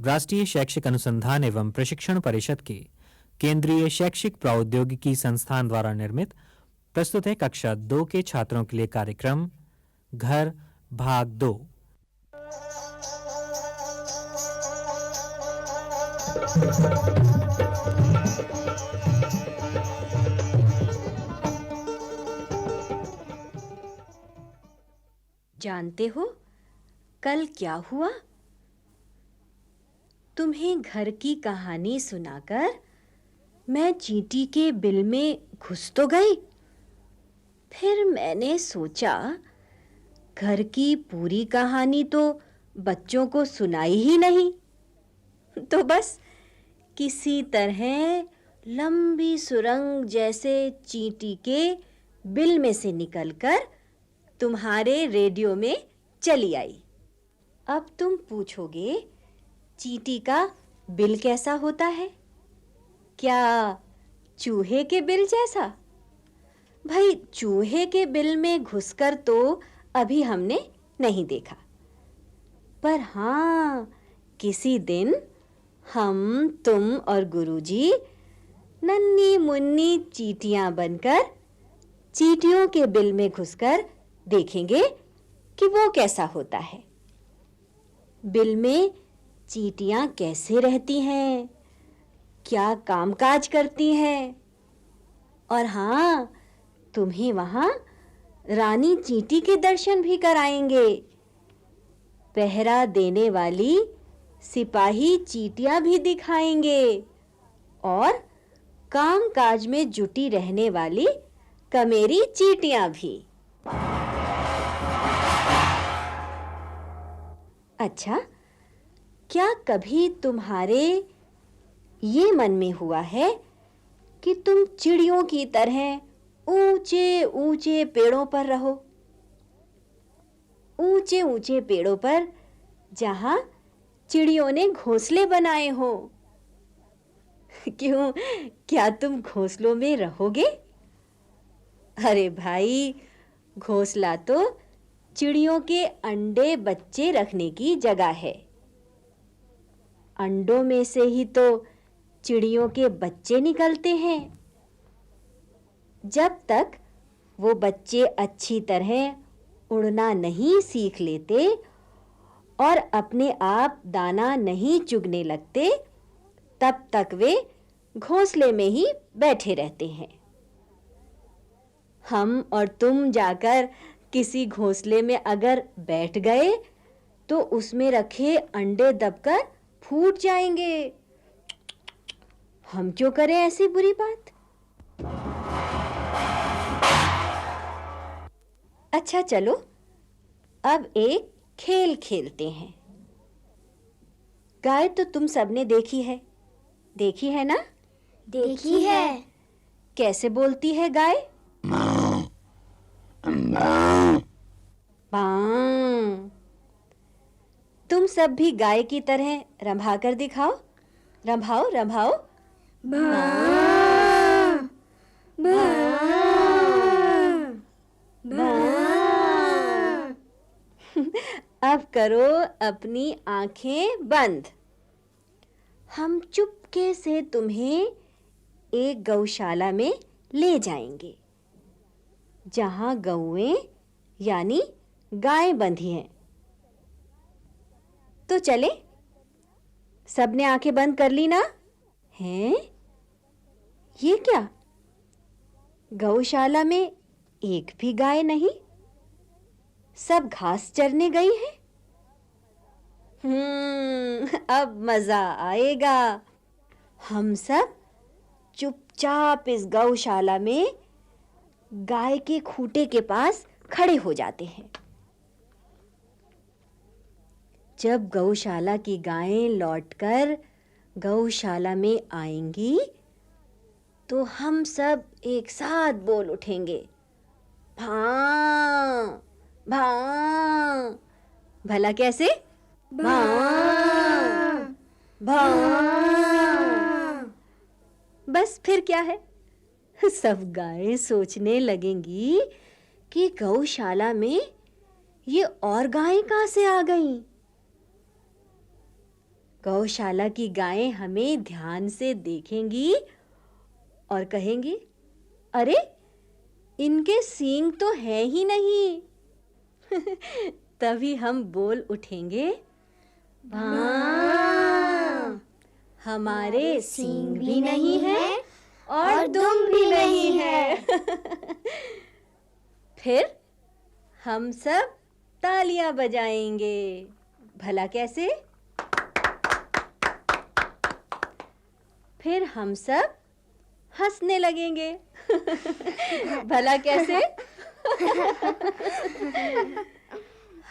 राष्ट्रीय शैक्षिक अनुसंधान एवं प्रशिक्षण परिषद के केंद्रीय शैक्षिक प्रौद्योगिकी संस्थान द्वारा निर्मित प्रस्तुत है कक्षा 2 के छात्रों के लिए कार्यक्रम घर भाग 2। जानते हो कल क्या हुआ? तुम्हें घर की कहानी सुनाकर मैं चींटी के बिल में घुस तो गई। फिर मैंने सोचा घर की पूरी कहानी तो बच्चों को सुनाई ही नहीं, तो बस किसी तरह लंबी सुरंग जैसे चींटी के बिल में से निकलकर तुम्हारे रेडियो में चली आई। अब तुम पूछोगे चींटी का बिल कैसा होता है? क्या चूहे के बिल जैसा? भाई चूहे के बिल में घुसकर तो अभी हमने नहीं देखा, पर हाँ किसी दिन हम, तुम और गुरुजी नन्ही मुन्नी चींटियां बनकर चींटियों के बिल में घुसकर देखेंगे कि वो कैसा होता है। बिल में चींटियां कैसे रहती हैं, क्या कामकाज करती हैं, और हाँ तुम्हें वहां रानी चींटी के दर्शन भी कराएंगे। पहरा देने वाली सिपाही चींटियां भी दिखाएंगे और कामकाज में जुटी रहने वाली कमेरी चींटियां भी। अच्छा, क्या कभी तुम्हारे ये मन में हुआ है कि तुम चिड़ियों की तरह ऊंचे ऊंचे पेड़ों पर रहो? ऊंचे ऊंचे पेड़ों पर जहां चिड़ियों ने घोंसले बनाए हो। क्यों, क्या तुम घोंसलों में रहोगे? अरे भाई, घोंसला तो चिड़ियों के अंडे बच्चे रखने की जगह है। अंडों में से ही तो चिड़ियों के बच्चे निकलते हैं। जब तक वो बच्चे अच्छी तरह उड़ना नहीं सीख लेते और अपने आप दाना नहीं चुगने लगते, तब तक वे घोंसले में ही बैठे रहते हैं। हम और तुम जाकर किसी घोंसले में अगर बैठ गए तो उसमें रखे अंडे दबकर फूट जाएंगे। हम क्यों करें ऐसी बुरी बात? अच्छा चलो, अब एक खेल खेलते हैं। गाय तो तुम सबने देखी है ना? देखी है। कैसे बोलती है गाय? बां। तुम सब भी गाय की तरह रंभा कर दिखाओ। रंभाओ रंभाओ। बां, बां, बां। अब करो अपनी आंखें बंद। हम चुपके से तुम्हें एक गौशाला में ले जाएंगे जहां गौएं यानी गायें बंधी हैं। तो चले? सबने आंखें बंद कर ली ना? हैं? ये क्या? गौशाला में एक भी गाय नहीं, सब घास चरने गई है। अब मजा आएगा। हम सब चुपचाप इस गौशाला में गाय के खूंटे के पास खड़े हो जाते हैं। जब गौशाला की गायें लौटकर गौशाला में आएंगी तो हम सब एक साथ बोल उठेंगे, भां भां। भला कैसे? भां भां। बस फिर क्या है, सब गायें सोचने लगेंगी कि गौशाला में ये और गायें कहां से आ गईं। गौशाला की गायें हमें ध्यान से देखेंगी और कहेंगी, अरे इनके सींग तो है ही नहीं। तभी हम बोल उठेंगे, भां, हमारे सींग भी नहीं है और दुम भी नहीं है। फिर हम सब तालियां बजाएंगे। भला कैसे? फिर हम सब हंसने लगेंगे। भला कैसे?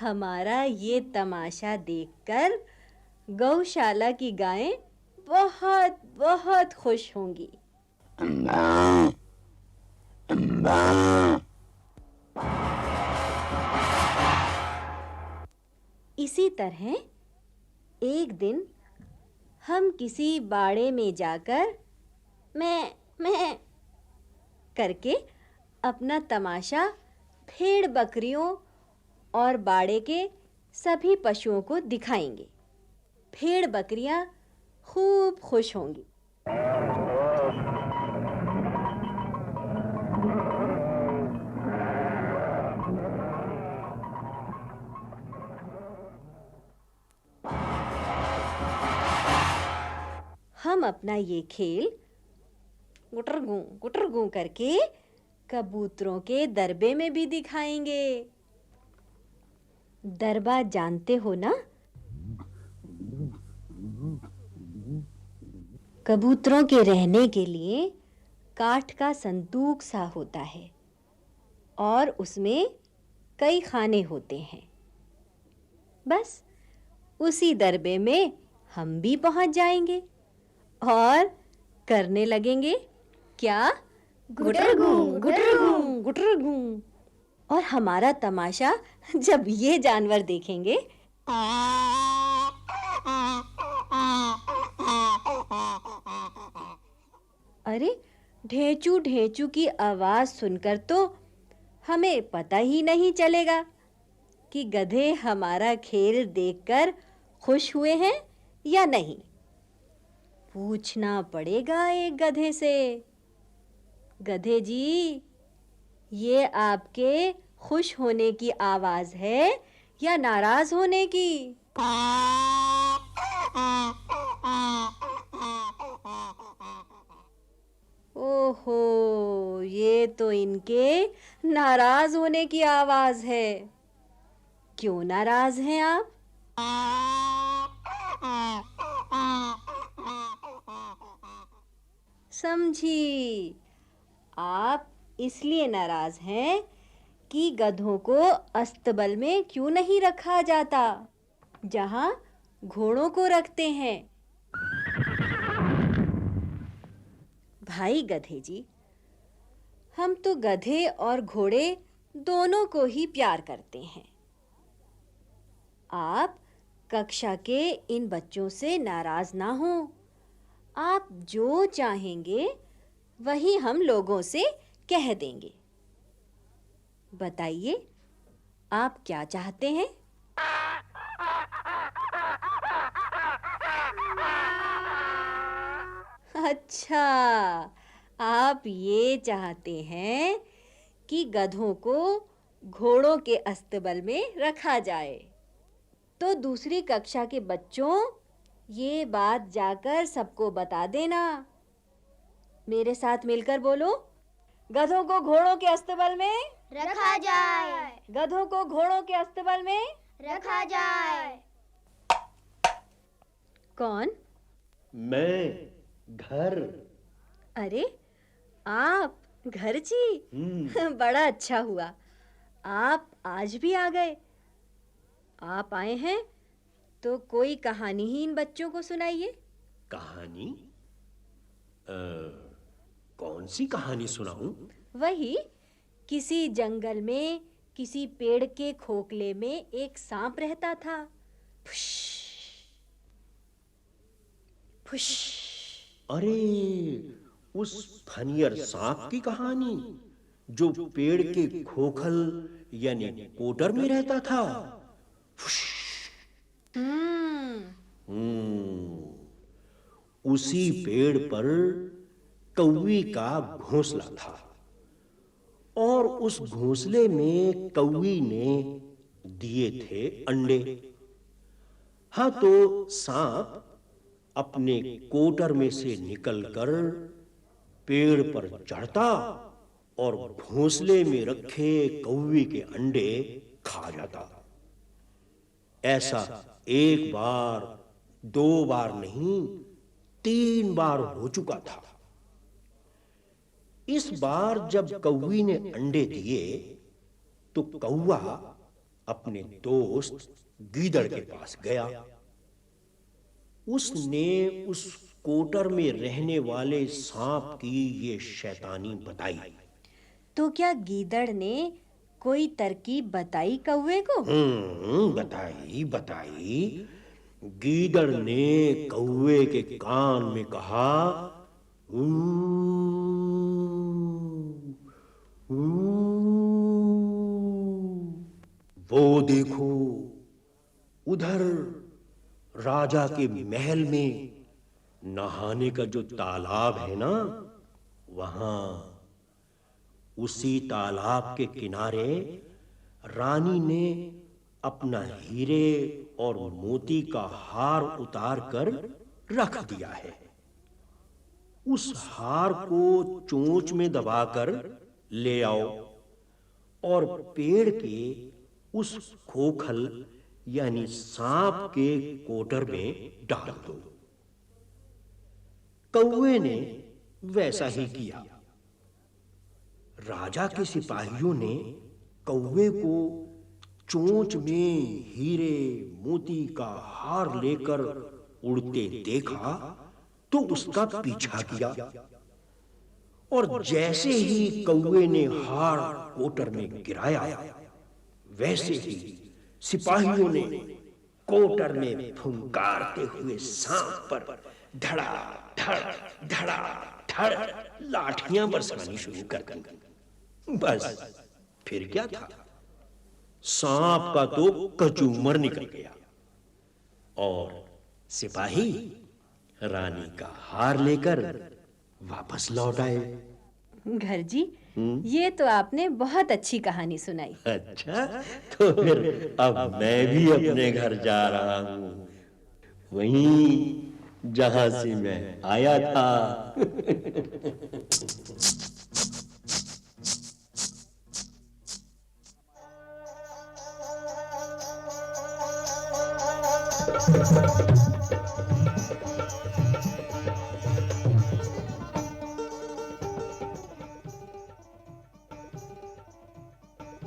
हमारा ये तमाशा देखकर गौशाला की गायें बहुत बहुत खुश होंगी। इसी तरह एक दिन हम किसी बाड़े में जाकर मैं करके अपना तमाशा भेड़ बकरियों और बाड़े के सभी पशुओं को दिखाएंगे। भेड़ बकरियां खूब खुश होंगी। हम अपना ये खेल गुटर गूं करके कबूतरों के दरबे में भी दिखाएंगे। दरबा जानते हो ना? कबूतरों के रहने के लिए काठ का संदूक सा होता है और उसमें कई खाने होते हैं। बस उसी दरबे में हम भी पहुंच जाएंगे और करने लगेंगे क्या? गुटर गूं। और हमारा तमाशा जब ये जानवर देखेंगे, अरे ढेंचू ढेंचू की आवाज सुनकर तो हमें पता ही नहीं चलेगा कि गधे हमारा खेल देखकर खुश हुए हैं या नहीं। पूछना पड़ेगा एक गधे से, गधे जी, ये आपके खुश होने की आवाज है या नाराज होने की? ओहो, ये तो इनके नाराज होने की आवाज है। क्यों नाराज हैं आप? समझी, आप इसलिए नाराज हैं कि गधों को अस्तबल में क्यों नहीं रखा जाता जहां घोड़ों को रखते हैं। भाई गधे जी, हम तो गधे और घोड़े दोनों को ही प्यार करते हैं। आप कक्षा के इन बच्चों से नाराज ना हो। आप जो चाहेंगे वही हम लोगों से कह देंगे। बताइए, आप क्या चाहते हैं? अच्छा, आप ये चाहते हैं कि गधों को घोड़ों के अस्तबल में रखा जाए। तो दूसरी कक्षा के बच्चों, ये बात जाकर सबको बता देना। मेरे साथ मिलकर बोलो, गधों को घोड़ों के अस्तबल में रखा जाए। गधों को घोड़ों के अस्तबल में रखा जाए। कौन? मैं, घर। अरे आप घर जी? बड़ा अच्छा हुआ, आप आज भी आ गए। आप आए हैं तो कोई कहानी ही इन बच्चों को सुनाइए। कहानी? कौन सी कहानी सुनाऊं? वही, किसी जंगल में किसी पेड़ के खोखले में एक सांप रहता था। फुश फुश। अरे, उस फनियर सांप की कहानी जो पेड़ के खोखल यानी कोटर में रहता था। उसी पेड़ पर कौवी का घोंसला था और उस घोंसले में कौवी ने दिए थे अंडे। हाँ, तो सांप अपने कोटर में से निकलकर पेड़ पर चढ़ता और घोंसले में रखे कौवे के अंडे खा जाता। ऐसा एक बार, दो बार नहीं, 3 बार हो चुका था। इस बार जब कौवी ने अंडे दिए तो कौवा अपने दोस्त गीदड़ के पास गया। उसने उस कोटर में रहने वाले सांप की ये शैतानी बताई। तो क्या गीदड़ ने कोई तरकीब बताई कौवे को? बताई बताई। गीदड़ ने कौवे के कान में कहा, ऊ, ऊ, वो देखो, उधर राजा के महल में नहाने का जो तालाब है ना, वहां उसी तालाब के किनारे रानी ने अपना हीरे और मोती का हार उतार कर रख दिया है। उस हार को चोंच में दबाकर ले आओ और पेड़ के उस खोखल यानी सांप के कोटर में डाल दो। कौवे ने वैसा ही किया। राजा के सिपाहियों ने कौवे को चोंच में हीरे मोती का हार लेकर उड़ते देखा तो उसका पीछा किया और जैसे ही कौवे ने हार कोटर में गिराया, वैसे ही सिपाहियों ने कोटर में फुंकारते हुए सांप पर धड़ा धड़ धड़ा धड़ लाठियां बरसानी शुरू कर दी। बस फिर क्या था, सांप का तो कचूमर निकल गया और सिपाही रानी का हार लेकर वापस लौट आए। घर जी, ये तो आपने बहुत अच्छी कहानी सुनाई। अच्छा, तो फिर अब मैं भी अपने घर जा रहा हूं, वहीं जहां से मैं आया था।